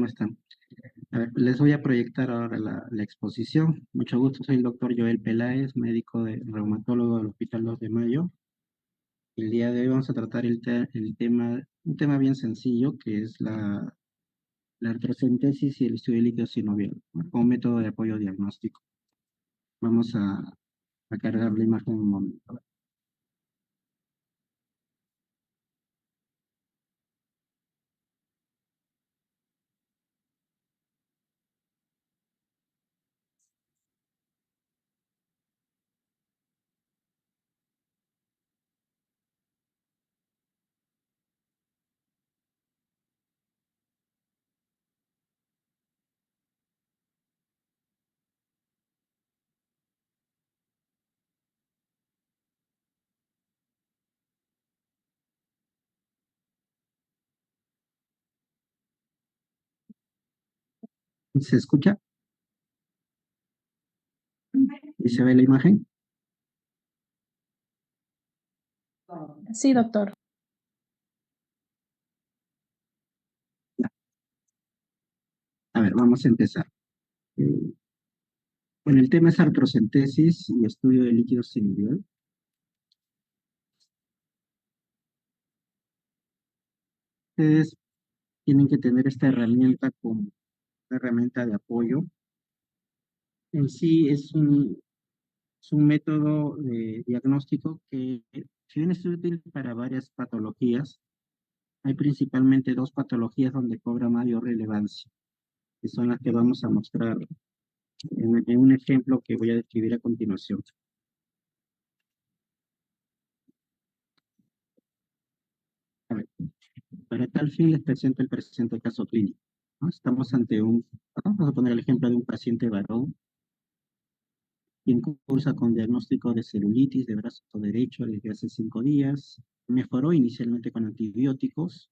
¿cómo están? A ver, les voy a proyectar ahora la exposición. Mucho gusto, soy el doctor Joel Peláez, médico reumatólogo del Hospital 2 de Mayo. El día de hoy vamos a tratar un tema bien sencillo, que es la artrocentesis y el estudio de líquido sinovial, ¿no? Como método de apoyo diagnóstico. Vamos a cargar la imagen un momento. ¿Se escucha? ¿Y se ve la imagen? Sí, doctor. A ver, vamos a empezar. Eh, Bueno, el tema es artrocentesis y estudio de líquido sinovial. Ustedes tienen que tener esta herramienta como una herramienta de apoyo. En sí es un método de diagnóstico que, si bien es útil para varias patologías, hay principalmente dos patologías donde cobra mayor relevancia, que son las que vamos a mostrar en un ejemplo que voy a describir a continuación. A ver, para tal fin les presento el presente caso clínico, ¿no? Vamos a poner el ejemplo de un paciente varón quien cursa con diagnóstico de celulitis de brazo derecho desde hace 5 días, mejoró inicialmente con antibióticos,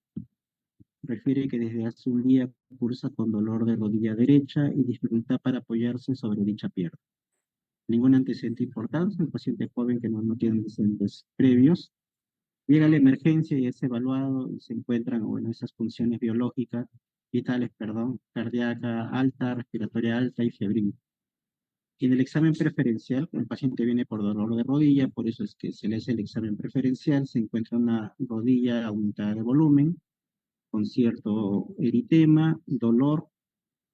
refiere que desde hace un día cursa con dolor de rodilla derecha y dificultad para apoyarse sobre dicha pierna. Ningún antecedente importante, un paciente joven que no tiene antecedentes previos. Llega a la emergencia y es evaluado y se encuentran, bueno, esas funciones biológicas, vitales, perdón, cardíaca alta, respiratoria alta y febril. Y en el examen preferencial, el paciente viene por dolor de rodilla, por eso es que se le hace el examen preferencial, se encuentra una rodilla aumentada de volumen, con cierto eritema, dolor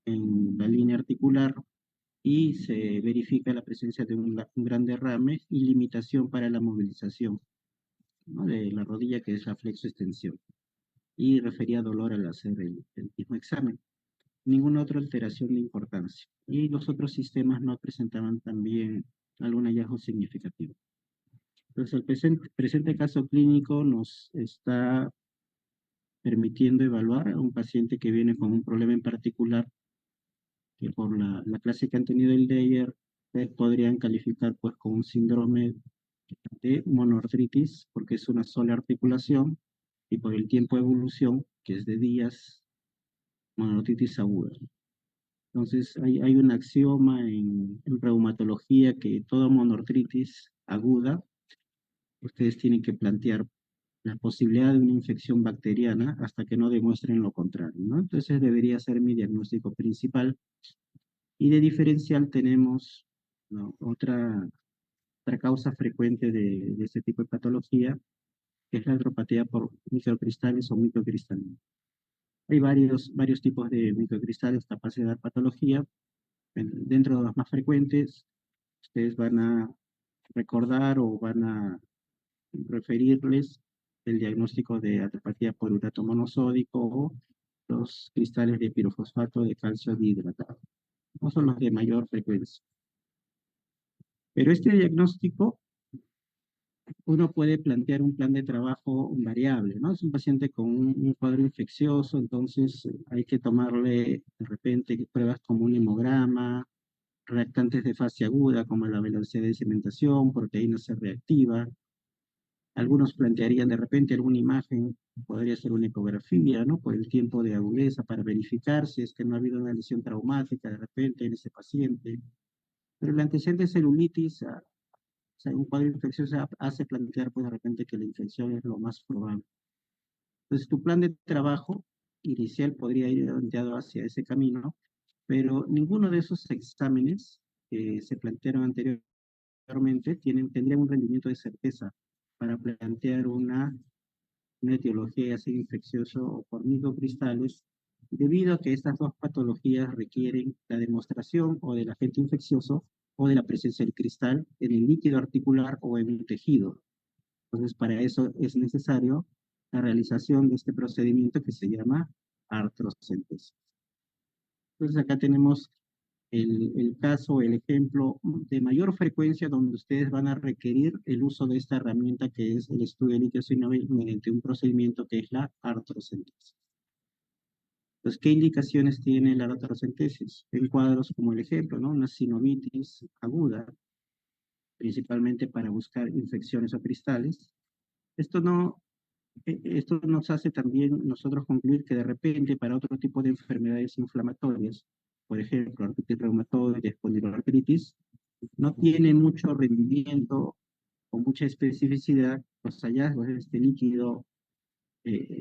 en la línea articular, y se verifica la presencia de un gran derrame y limitación para la movilización, ¿no?, de la rodilla, que es la flexoextensión, y refería dolor al hacer el mismo examen. Ninguna otra alteración de importancia. Y los otros sistemas no presentaban también algún hallazgo significativo. Entonces, el presente caso clínico nos está permitiendo evaluar a un paciente que viene con un problema en particular, que por la clase que han tenido el de ayer, podrían calificar pues con un síndrome de monoartritis, porque es una sola articulación, y por el tiempo de evolución, que es de días, monoartritis aguda. Entonces, hay un axioma en reumatología que toda monoartritis aguda, ustedes tienen que plantear la posibilidad de una infección bacteriana hasta que no demuestren lo contrario, ¿no? Entonces, debería ser mi diagnóstico principal. Y de diferencial tenemos, ¿no?, otra causa frecuente de este tipo de patología, que es la artropatía por microcristales o microcristalinos. Hay varios tipos de microcristales capaces de dar patología. Dentro de los más frecuentes, ustedes van a recordar o van a referirles el diagnóstico de artropatía por urato monosódico o los cristales de pirofosfato de calcio dihidratado. No son los de mayor frecuencia. Pero este diagnóstico, uno puede plantear un plan de trabajo variable, ¿no? Es un paciente con un cuadro infeccioso, entonces hay que tomarle de repente pruebas como un hemograma, reactantes de fase aguda como la velocidad de cementación, proteína C reactiva. Algunos plantearían de repente alguna imagen, podría ser una ecografía, ¿no?, por el tiempo de agudeza para verificar si es que no ha habido una lesión traumática de repente en ese paciente. Pero el antecedente de celulitis, o sea, un cuadro infeccioso hace plantear pues de repente que la infección es lo más probable. Entonces tu plan de trabajo inicial podría ir orientado hacia ese camino, pero ninguno de esos exámenes que se plantearon anteriormente tendrían un rendimiento de certeza para plantear una etiología así infeccioso o por microcristales, debido a que estas dos patologías requieren la demostración o del agente infeccioso o de la presencia del cristal en el líquido articular o en un tejido. Entonces, para eso es necesario la realización de este procedimiento que se llama artrocentesis. Entonces, acá tenemos el caso, el ejemplo de mayor frecuencia donde ustedes van a requerir el uso de esta herramienta que es el estudio de líquido sinovial mediante un procedimiento que es la artrocentesis. Entonces, ¿qué indicaciones tiene la artrocentesis? En cuadros como el ejemplo, ¿no? Una sinovitis aguda, principalmente para buscar infecciones o cristales. Esto esto nos hace también nosotros concluir que de repente para otro tipo de enfermedades inflamatorias, por ejemplo, artritis reumatoide, espondiloartritis, no tiene mucho rendimiento o mucha especificidad los hallazgos de este líquido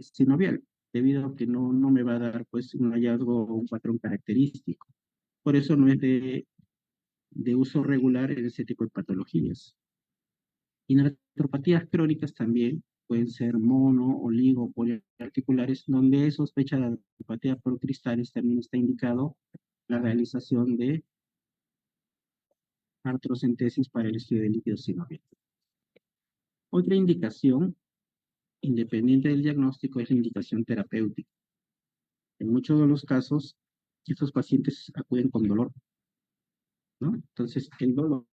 sinovial, debido a que no me va a dar pues un hallazgo o un patrón característico. Por eso no es de uso regular en ese tipo de patologías. Y neuropatías crónicas también pueden ser mono, oligo, poliarticulares, donde es sospecha de neuropatía por cristales, también está indicado la realización de artrocentesis para el estudio de líquido sinovial. Otra indicación, independiente del diagnóstico, es la indicación terapéutica. En muchos de los casos, estos pacientes acuden con dolor, ¿no? Entonces, el dolor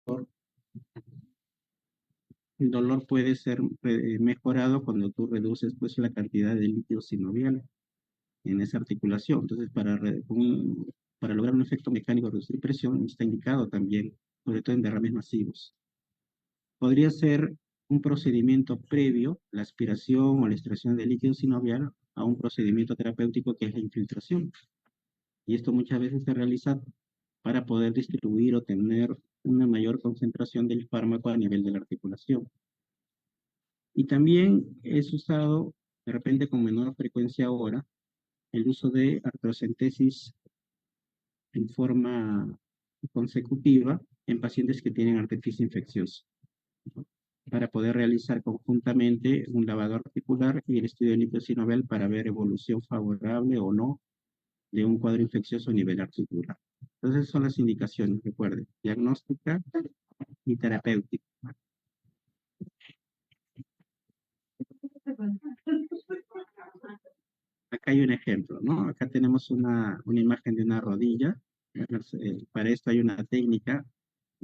puede ser mejorado cuando tú reduces pues, la cantidad de líquido sinovial en esa articulación. Entonces, para lograr un efecto mecánico de reducir presión, está indicado también, sobre todo en derrames masivos. Podría ser un procedimiento previo, la aspiración o la extracción de líquido sinovial, a un procedimiento terapéutico que es la infiltración. Y esto muchas veces se realiza para poder distribuir o tener una mayor concentración del fármaco a nivel de la articulación. Y también es usado, de repente con menor frecuencia ahora, el uso de artrocentesis en forma consecutiva en pacientes que tienen artritis infecciosa, para poder realizar conjuntamente un lavado articular y el estudio de líquido sinovial para ver evolución favorable o no de un cuadro infeccioso a nivel articular. Entonces son las indicaciones, recuerden, diagnóstica y terapéutica. Acá hay un ejemplo, ¿no? Acá tenemos una imagen de una rodilla. Para esto hay una técnica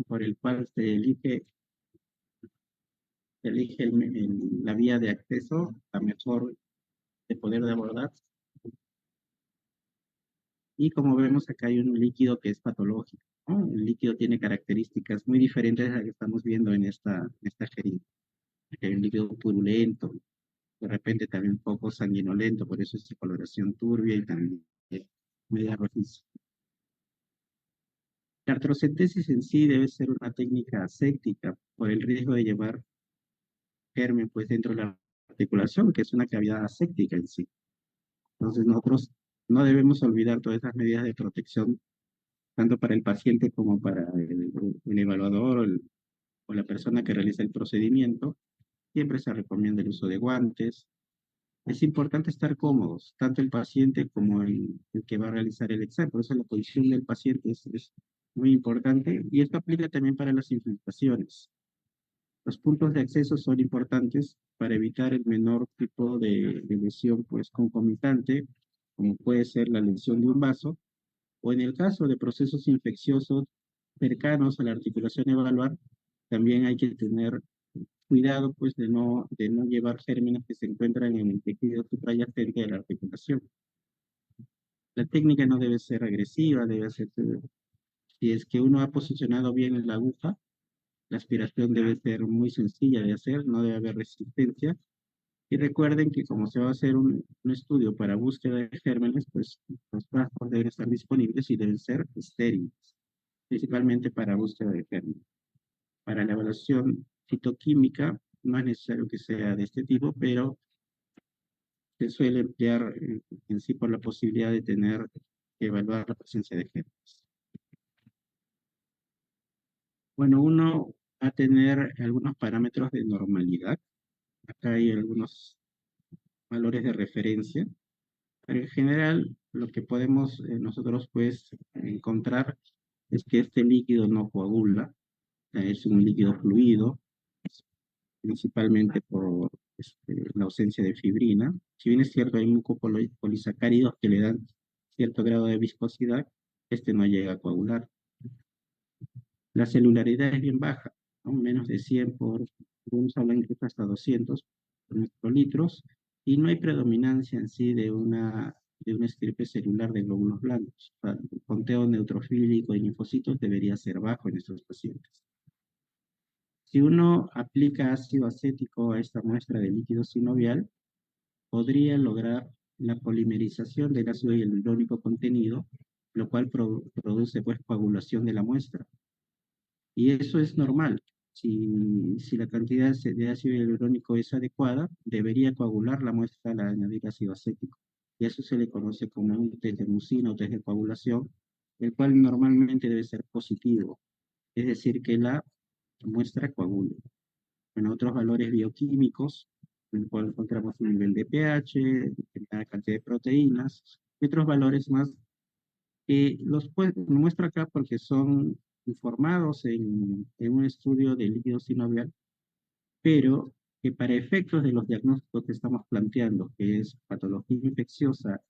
por el cual se elige la vía de acceso, la mejor de poder de abordar. Y como vemos, acá hay un líquido que es patológico, ¿no? El líquido tiene características muy diferentes a las que estamos viendo en esta jeringa. Aquí hay un líquido purulento, de repente también un poco sanguinolento, por eso es de coloración turbia y también media rojiza. La artrocentesis en sí debe ser una técnica aséptica por el riesgo de llevar germen pues dentro de la articulación, que es una cavidad aséptica en sí. Entonces nosotros no debemos olvidar todas esas medidas de protección, tanto para el paciente como para el evaluador o la persona que realiza el procedimiento. Siempre se recomienda el uso de guantes. Es importante estar cómodos, tanto el paciente como el que va a realizar el examen. Por eso la posición del paciente es muy importante y esto aplica también para las infiltraciones. Los puntos de acceso son importantes para evitar el menor tipo de lesión pues, concomitante, como puede ser la lesión de un vaso, o en el caso de procesos infecciosos cercanos a la articulación evaluar, también hay que tener cuidado pues, de no llevar gérmenes que se encuentran en el tejido subyacente de la articulación. La técnica no debe ser agresiva, debe ser, si es que uno ha posicionado bien la aguja, la aspiración debe ser muy sencilla de hacer, no debe haber resistencia. Y recuerden que como se va a hacer un estudio para búsqueda de gérmenes, pues los frascos deben estar disponibles y deben ser estériles, principalmente para búsqueda de gérmenes. Para la evaluación fitoquímica no es necesario que sea de este tipo, pero se suele emplear en sí por la posibilidad de tener que evaluar la presencia de gérmenes. Bueno, uno va a tener algunos parámetros de normalidad. Acá hay algunos valores de referencia. Pero en general, lo que podemos nosotros pues encontrar es que este líquido no coagula, es un líquido fluido, principalmente por la ausencia de fibrina. Si bien es cierto, hay mucopolisacáridos que le dan cierto grado de viscosidad, este no llega a coagular. La celularidad es bien baja, ¿no? Menos de 100 por, algunos hablan incluso hasta 200 por microlitros, y no hay predominancia en sí de una estirpe celular de glóbulos blancos. O sea, el conteo neutrofílico de linfocitos debería ser bajo en estos pacientes. Si uno aplica ácido acético a esta muestra de líquido sinovial, podría lograr la polimerización del ácido hialurónico contenido, lo cual produce pues coagulación de la muestra. Y eso es normal. Si la cantidad de ácido hialurónico es adecuada, debería coagular la muestra al añadir ácido acético. Y eso se le conoce como un test de mucina o test de coagulación, el cual normalmente debe ser positivo, es decir, que la muestra coagule. Bueno, otros valores bioquímicos, en el cual encontramos un nivel de pH, la cantidad de proteínas, y otros valores más que los muestro acá porque son informados en un estudio de líquido sinovial, pero que para efectos de los diagnósticos que estamos planteando, que es patología infecciosa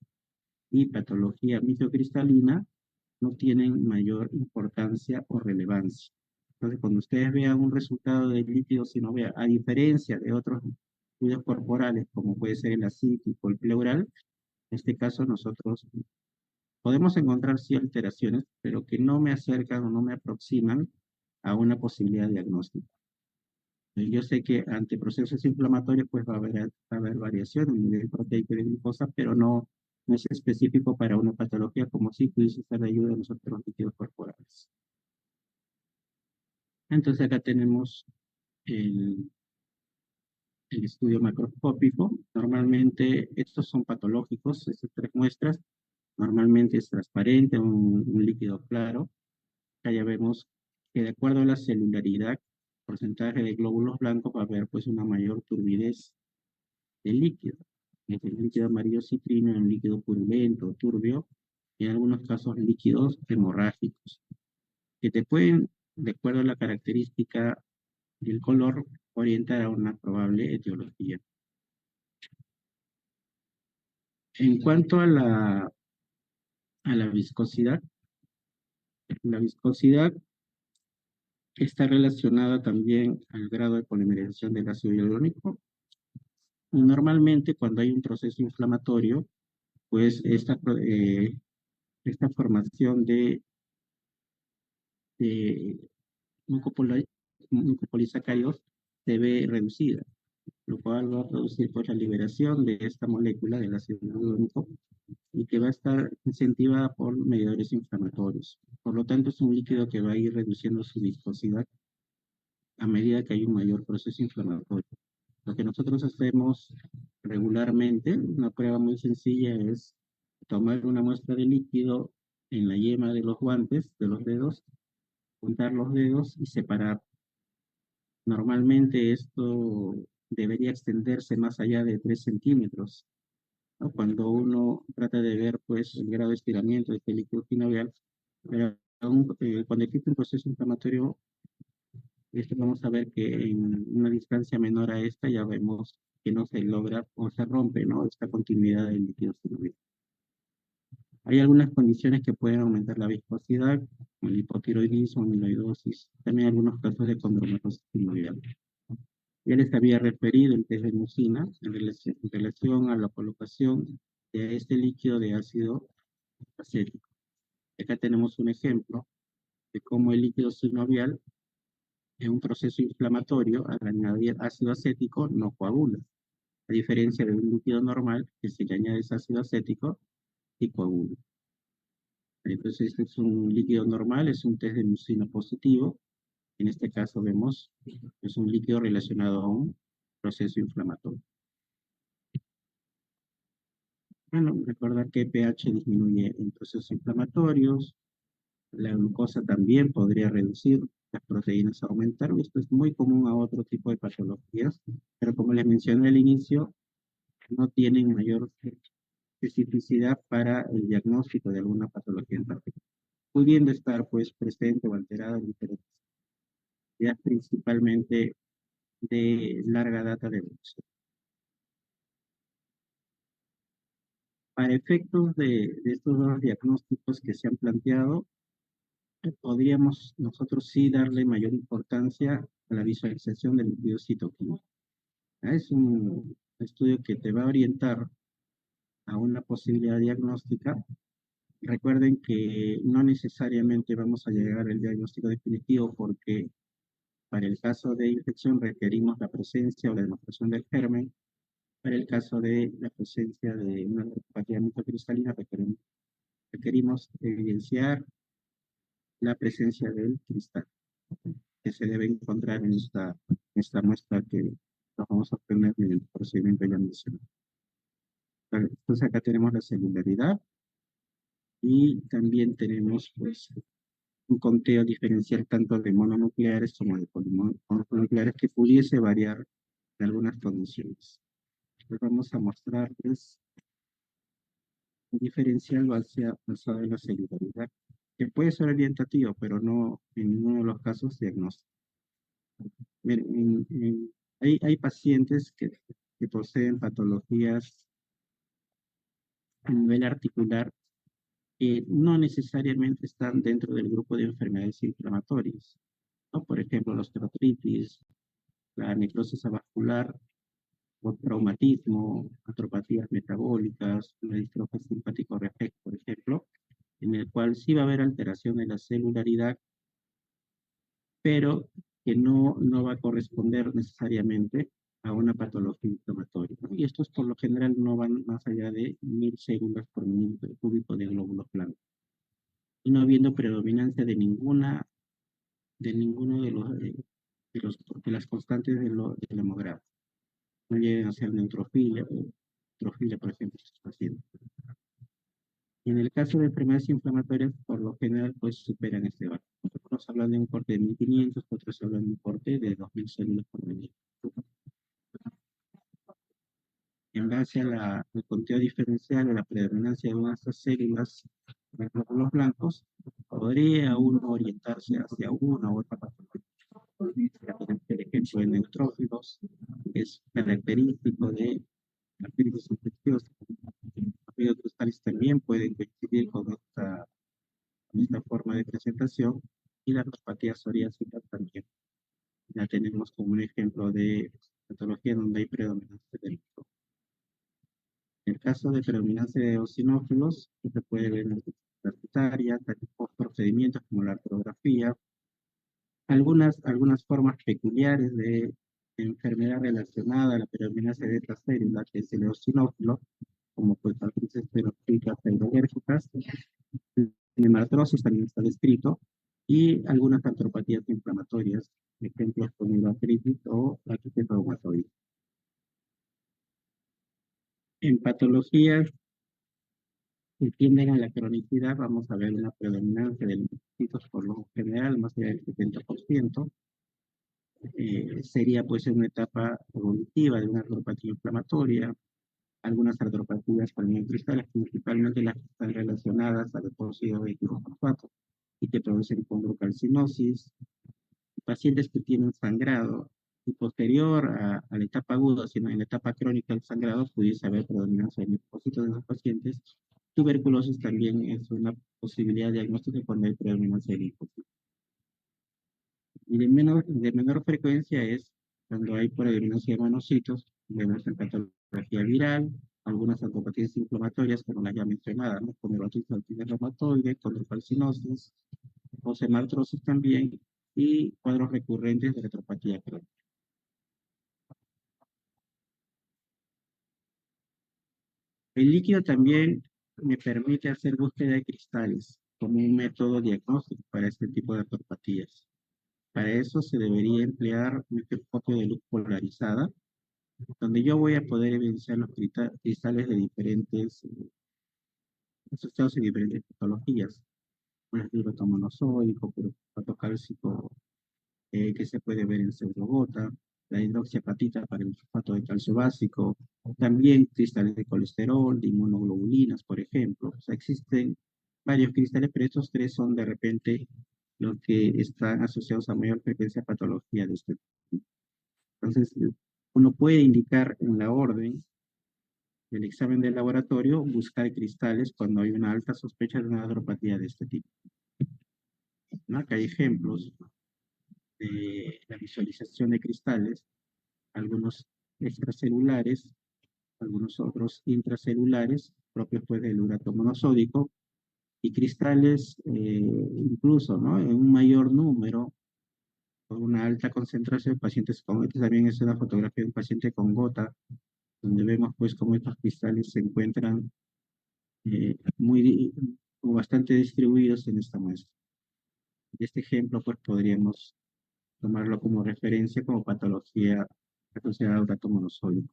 y patología microcristalina, no tienen mayor importancia o relevancia. Entonces, cuando ustedes vean un resultado del líquido sinovial, a diferencia de otros fluidos corporales, como puede ser el acítico, el pleural, en este caso nosotros podemos encontrar sí alteraciones, pero que no me acercan o no me aproximan a una posibilidad diagnóstica. Yo sé que ante procesos inflamatorios pues va a haber variación en el nivel proteico y de glucosa, pero no es específico para una patología como si pudiese ser de ayuda en los otros líquidos corporales. Entonces acá tenemos el, el estudio macroscópico. Normalmente estos son patológicos, estas tres muestras. Normalmente es transparente, un líquido claro. Acá ya vemos que de acuerdo a la celularidad, porcentaje de glóbulos blancos va a haber pues una mayor turbidez del líquido. Es el líquido amarillo citrino, un líquido purulento, turbio, y en algunos casos líquidos hemorrágicos, que te pueden, de acuerdo a la característica del color, orientar a una probable etiología. En cuanto a la viscosidad, la viscosidad está relacionada también al grado de polimerización del ácido hialurónico. Y normalmente cuando hay un proceso inflamatorio, pues esta formación de mucopolisacáridos se ve reducida, lo cual va a producir pues la liberación de esta molécula del ácido hialurónico y que va a estar incentivada por mediadores inflamatorios. Por lo tanto, es un líquido que va a ir reduciendo su viscosidad a medida que hay un mayor proceso inflamatorio. Lo que nosotros hacemos regularmente, una prueba muy sencilla, es tomar una muestra de líquido en la yema de los guantes, de los dedos, juntar los dedos y separar. Normalmente esto debería extenderse más allá de 3 centímetros, ¿no? Cuando uno trata de ver pues, el grado de estiramiento de este líquido sinovial, pero cuando existe un proceso inflamatorio, vamos a ver que en una distancia menor a esta ya vemos que no se logra o se rompe, ¿no? Esta continuidad del líquido sinovial. Hay algunas condiciones que pueden aumentar la viscosidad, como el hipotiroidismo, amiloidosis, también algunos casos de condromatosis sinovial. Ya les había referido el test de mucina en relación a la colocación de este líquido de ácido acético. Acá tenemos un ejemplo de cómo el líquido sinovial en un proceso inflamatorio, al añadir ácido acético, no coagula, a diferencia de un líquido normal que si le añades ácido acético, sí coagula. Entonces, este es un líquido normal, es un test de mucina positivo. En este caso vemos que es un líquido relacionado a un proceso inflamatorio. Bueno, recordar que pH disminuye en procesos inflamatorios, la glucosa también podría reducir, las proteínas aumentar, y esto es muy común a otro tipo de patologías, pero como les mencioné al inicio, no tienen mayor especificidad para el diagnóstico de alguna patología en particular, pudiendo estar pues presente o alterada en diferentes días, principalmente de larga data de evolución. Para efectos de estos dos diagnósticos que se han planteado, podríamos nosotros sí darle mayor importancia a la visualización del líquido citoquímico. Es un estudio que te va a orientar a una posibilidad diagnóstica. Recuerden que no necesariamente vamos a llegar al diagnóstico definitivo porque para el caso de infección requerimos la presencia o la demostración del germen. Para el caso de la presencia de una neuropatía microcristalina requerimos evidenciar la presencia del cristal que se debe encontrar en esta muestra que lo vamos a obtener en el procedimiento ya mencionado. Entonces acá tenemos la celularidad y también tenemos pues un conteo diferencial tanto de mononucleares como de polinucleares que pudiese variar en algunas condiciones. Les vamos a mostrarles un diferencial basado en la celularidad, que puede ser orientativo, pero no en ninguno de los casos diagnóstico. Miren, hay pacientes que poseen patologías a nivel articular que no necesariamente están dentro del grupo de enfermedades inflamatorias, ¿no? Por ejemplo, la osteoartritis, la necrosis avascular, o traumatismo, atropatías metabólicas, una distrofia simpático reflejo, por ejemplo, en el cual sí va a haber alteración de la celularidad, pero que no va a corresponder necesariamente a una patología inflamatoria, ¿no? Y estos por lo general no van más allá de 1000 células por milímetro cúbico de glóbulos blancos, y no habiendo predominancia de ninguno de las constantes del hemograma. No lleguen a ser neutrofilia, por ejemplo, estos pacientes. En el caso de enfermedades inflamatorias, por lo general, pues superan este valor. Otros hablan de un corte de 1500, otros hablan de un corte de 2000 células por milímetro. En base al conteo diferencial o la predominancia de una de estas células de glóbulos blancos, podría uno orientarse hacia una u otra patología. El ejemplo de neutrófilos es característico de la artritis infecciosa. Los cristales también pueden coincidir con esta forma de presentación, y la artropatía psoriásica también. Ya tenemos como un ejemplo de patología donde hay predominancia del grupo. En el caso de predominancia de eosinófilos, se puede ver en la cutaria, procedimientos como la artrografía, algunas formas peculiares de enfermedad relacionada a la predominancia de esta célula, que es el eosinófilo, como pues artritis escleroscópicas pseudolérgicas, hemartrosis también está descrito, y algunas artropatías inflamatorias, ejemplos como la artritis o la artritis reumatoide. En patologías que tienden a la cronicidad, vamos a ver una predominancia de linfocitos por lo general, más allá del 70%. Sería pues en una etapa evolutiva de una artropatía inflamatoria, algunas artropatías cristales, principalmente las que están relacionadas al depósito de fosfato y que producen condrocalcinosis, pacientes que tienen sangrado y posterior a la etapa aguda, sino en la etapa crónica del sangrado, pudiese haber predominancia de linfocitos de los pacientes. Tuberculosis también es una posibilidad diagnóstica cuando hay predominancia de linfocitos. Y de menor frecuencia es cuando hay predominancia de monocitos, vemos en patología viral, algunas artropatías inflamatorias, como las ya mencionadas, ¿no? Como la artritis reumatoide, condrocalcinosis, osteoartrosis también, y cuadros recurrentes de retropatía crónica. El líquido también me permite hacer búsqueda de cristales como un método diagnóstico para este tipo de artropatías. Para eso se debería emplear un microscopio de luz polarizada, donde yo voy a poder evidenciar los cristales de diferentes asociados y diferentes patologías, por ejemplo, el monosódico, pero patocálcico que se puede ver en pseudogota, la hidroxiapatita para el sulfato de calcio básico, también cristales de colesterol, de inmunoglobulinas, por ejemplo. O sea, existen varios cristales, pero estos tres son de repente los que están asociados a mayor frecuencia de patología de este tipo. Entonces, uno puede indicar en la orden del examen del laboratorio, buscar cristales cuando hay una alta sospecha de una agropatía de este tipo, ¿no? Acá hay ejemplos de la visualización de cristales, algunos extracelulares, algunos otros intracelulares, propios pues del urato monosódico, y cristales incluso, ¿no? En un mayor número, con una alta concentración de pacientes con, esta también es una fotografía de un paciente con gota, donde vemos pues cómo estos cristales se encuentran muy, o bastante distribuidos en esta muestra. Este ejemplo pues podríamos tomarlo como referencia como patología asociada al urato monosódico.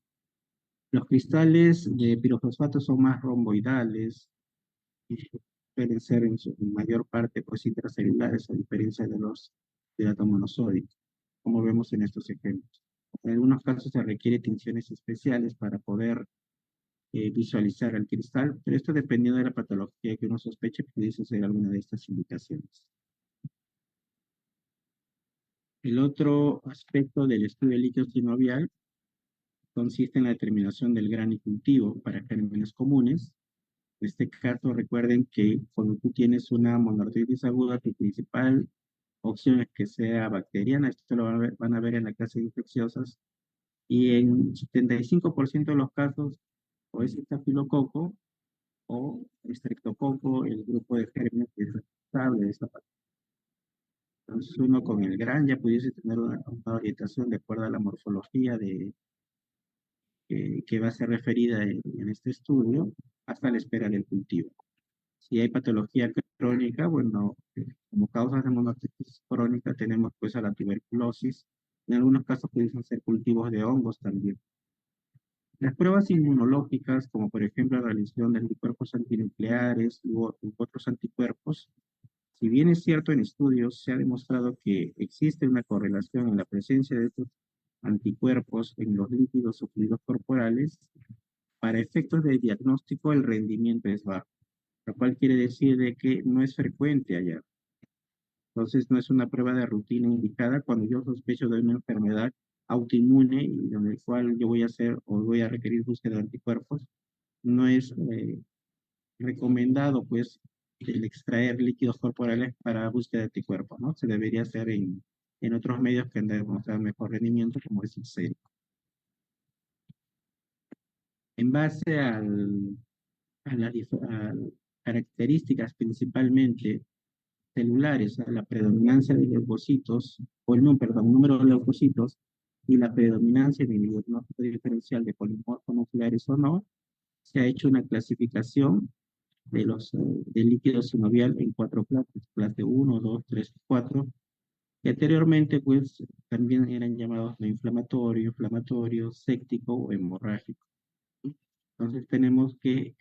Los cristales de pirofosfato son más romboidales y suelen ser en mayor parte pues intracelulares a diferencia de los de átomo monosódico, como vemos en estos ejemplos. En algunos casos se requiere tinciones especiales para poder visualizar el cristal, pero esto dependiendo de la patología que uno sospeche, pudiese ser alguna de estas indicaciones. El otro aspecto del estudio de líquido sinovial consiste en la determinación del grano y cultivo para gérmenes comunes. En este caso, recuerden que cuando tú tienes una monoartritis aguda, tu principal opción es que sea bacteriana. Esto lo van a ver en la clase de infecciosas. Y en 75% de los casos, o es estafilococo o estreptococo, el grupo de gérmenes que es responsable de esta patología. Entonces, uno con el GRAN ya pudiese tener una orientación de acuerdo a la morfología que va a ser referida en este estudio hasta la espera del cultivo. Si hay patología crónica, bueno, como causas de monoartritis crónica tenemos pues a la tuberculosis. En algunos casos pueden ser cultivos de hongos también. Las pruebas inmunológicas, como por ejemplo la realización de anticuerpos antinucleares u otros anticuerpos, si bien es cierto en estudios se ha demostrado que existe una correlación en la presencia de estos anticuerpos en los líquidos o fluidos corporales, para efectos de diagnóstico el rendimiento es bajo, lo cual quiere decir de que no es frecuente hallar. Entonces no es una prueba de rutina indicada cuando yo sospecho de una enfermedad autoinmune y en el cual yo voy a hacer o voy a requerir búsqueda de anticuerpos. No es recomendado pues el extraer líquidos corporales para búsqueda de anticuerpos, ¿no? Se debería hacer en otros medios que han demostrado mejor rendimiento, como es el sérico. En base a las características principalmente celulares, a la predominancia de leucocitos, o el perdón, número de leucocitos, y la predominancia en el diagnóstico diferencial de polimorfos nucleares o no, se ha hecho una clasificación de los del líquido sinovial en 4 clases, clase 1, 2, 3 y 4, que anteriormente pues también eran llamados no inflamatorio, inflamatorio, séptico o hemorrágico. Entonces tenemos que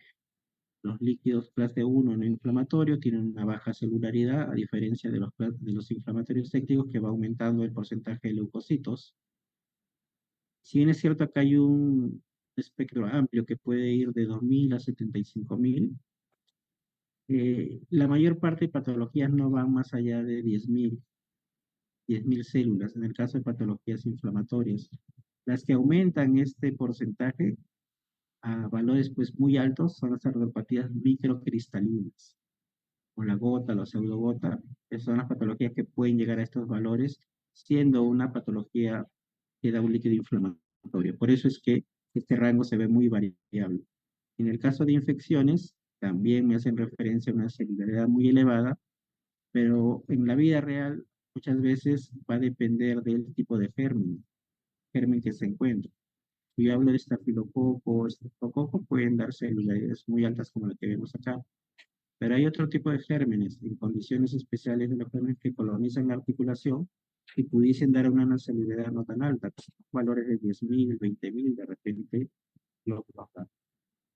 los líquidos clase 1 no inflamatorio tienen una baja celularidad, a diferencia de los inflamatorios sépticos que va aumentando el porcentaje de leucocitos. Si bien es cierto, acá hay un espectro amplio que puede ir de 2000 a 75.000, la mayor parte de patologías no van más allá de 10.000 células, en el caso de patologías inflamatorias. Las que aumentan este porcentaje a valores pues muy altos son las artropatías microcristalinas, o la gota, la pseudogota, que son las patologías que pueden llegar a estos valores, siendo una patología que da un líquido inflamatorio. Por eso es que este rango se ve muy variable. En el caso de infecciones, también me hacen referencia a una celularidad muy elevada, pero en la vida real muchas veces va a depender del tipo de germen que se encuentre. Si yo hablo de estafilococo o estreptococo, pueden dar celularidades muy altas como la que vemos acá. Pero hay otro tipo de gérmenes, en condiciones especiales de los gérmenes que colonizan la articulación, y pudiesen dar una nacionalidad no tan alta, valores de 10.000, 20.000, de repente lo bajan.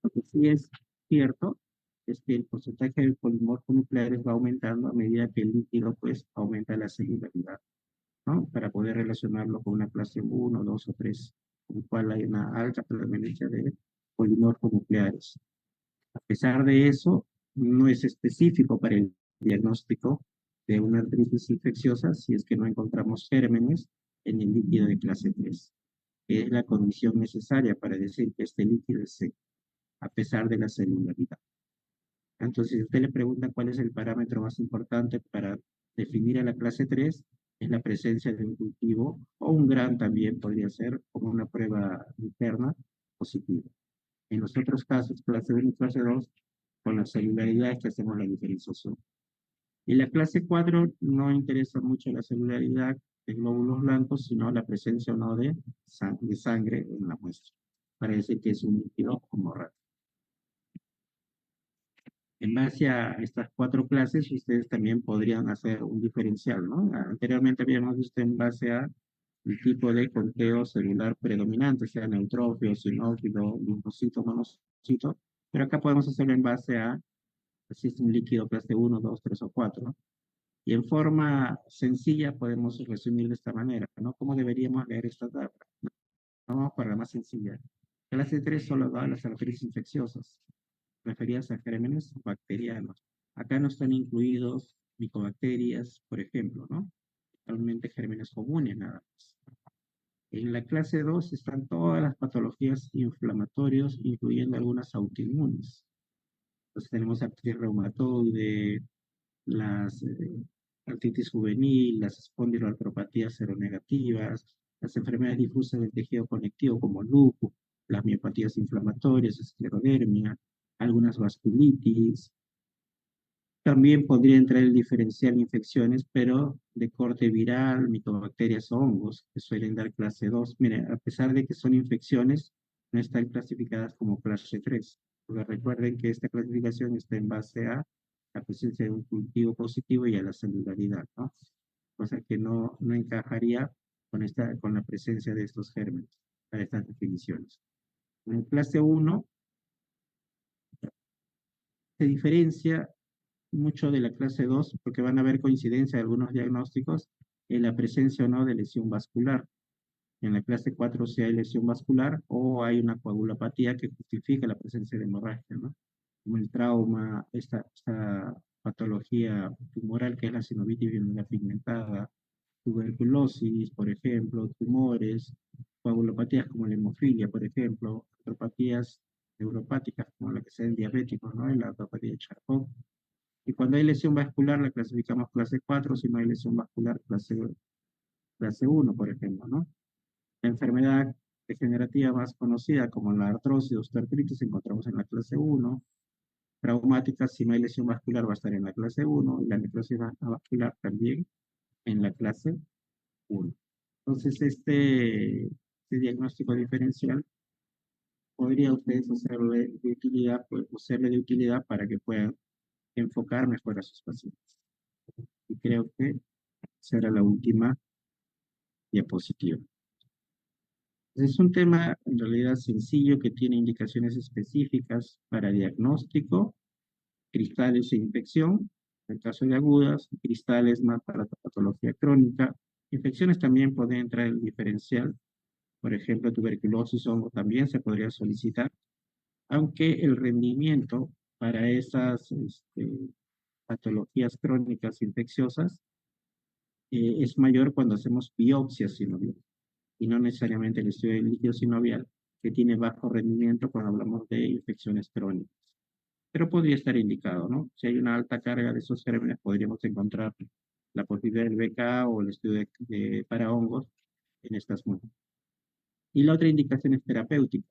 Lo que sí es cierto es que el porcentaje de polimorfos nucleares va aumentando a medida que el líquido pues aumenta la celularidad, ¿no? Para poder relacionarlo con una clase 1, 2 o 3, con el cual hay una alta prevalencia de polimorfos nucleares. A pesar de eso, no es específico para el diagnóstico de una artritis infecciosa si es que no encontramos gérmenes en el líquido de clase 3, que es la condición necesaria para decir que este líquido es seco, a pesar de la celularidad. Entonces, si usted le pregunta cuál es el parámetro más importante para definir a la clase 3, es la presencia de un cultivo, o un GRAN también podría ser, como una prueba interna positiva. En los otros casos, clase 1 y clase 2, con la celularidad es que hacemos la diferenciación. En la clase 4 no interesa mucho la celularidad de glóbulos blancos, sino la presencia o no de sangre en la muestra, para decir que es un líquido hemorrágico. En base a estas 4 clases, ustedes también podrían hacer un diferencial, ¿no? Anteriormente habíamos visto en base a el tipo de conteo celular predominante, sea neutrófilo, sinófilo, linfocito, monocito, pero acá podemos hacerlo en base a si es un líquido clase 1, 2, 3 o 4, ¿no? Y en forma sencilla podemos resumir de esta manera, ¿no? ¿Cómo deberíamos leer esta tabla? Vamos para la más sencilla. Clase 3 solo da las arterias infecciosas, referidas a gérmenes bacterianos. Acá no están incluidos micobacterias, por ejemplo, ¿no? Realmente gérmenes comunes nada más. En la clase 2 están todas las patologías inflamatorias, incluyendo algunas autoinmunes. Entonces tenemos artritis reumatoide, las artritis juvenil, las espondiloartropatías seronegativas, las enfermedades difusas del tejido conectivo como lupus, las miopatías inflamatorias, esclerodermia, algunas vasculitis. También podría entrar el diferencial infecciones, pero de corte viral, mitobacterias o hongos, que suelen dar clase 2. Mire, a pesar de que son infecciones, no están clasificadas como clase 3. Porque recuerden que esta clasificación está en base a la presencia de un cultivo positivo y a la celularidad, ¿no? Cosa que no encajaría con la presencia de estos gérmenes para estas definiciones. En clase 1 se diferencia mucho de la clase 2 porque van a haber coincidencia de algunos diagnósticos en la presencia o no de lesión vascular. En la clase 4 si hay lesión vascular o hay una coagulopatía que justifica la presencia de hemorragia, ¿no? Como el trauma, esta patología tumoral que es la sinovitis bilateral pigmentada, tuberculosis, por ejemplo, tumores, coagulopatías como la hemofilia, por ejemplo, artropatías neuropáticas como la que sea en diabéticos, ¿no? La artropatía de Charcot. Y cuando hay lesión vascular la clasificamos clase 4, si no hay lesión vascular clase 1, por ejemplo, ¿no? La enfermedad degenerativa más conocida como la artrosis o osteoartritis encontramos en la clase 1. Traumática, si no hay lesión vascular, va a estar en la clase 1. Y la necrosis vascular también en la clase 1. Entonces, este diagnóstico diferencial podría ustedes hacerle de utilidad, pues, hacerle de utilidad para que puedan enfocar mejor a sus pacientes. Y creo que será la última diapositiva. Es un tema en realidad sencillo que tiene indicaciones específicas para diagnóstico, cristales e infección, en el caso de agudas, cristales más para la patología crónica. Infecciones también pueden entrar en el diferencial, por ejemplo, tuberculosis o hongo también se podría solicitar, aunque el rendimiento para esas patologías crónicas infecciosas es mayor cuando hacemos biopsias sinoviales y no necesariamente el estudio del líquido sinovial, que tiene bajo rendimiento cuando hablamos de infecciones crónicas. Pero podría estar indicado, ¿no? Si hay una alta carga de esos gérmenes, podríamos encontrar la posibilidad del BK o el estudio para hongos en estas muestras. Y la otra indicación es terapéutica,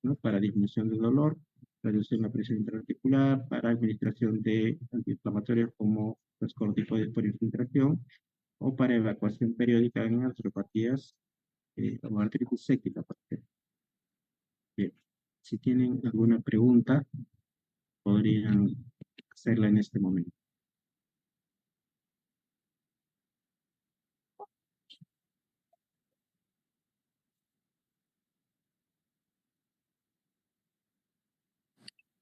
¿no? Para disminución del dolor, reducción de la presión intraarticular, para administración de antiinflamatorios como los corticoides por infiltración, o para evacuación periódica en artropatías como artritis séptica, por ejemplo. Bien, si tienen alguna pregunta, podrían hacerla en este momento.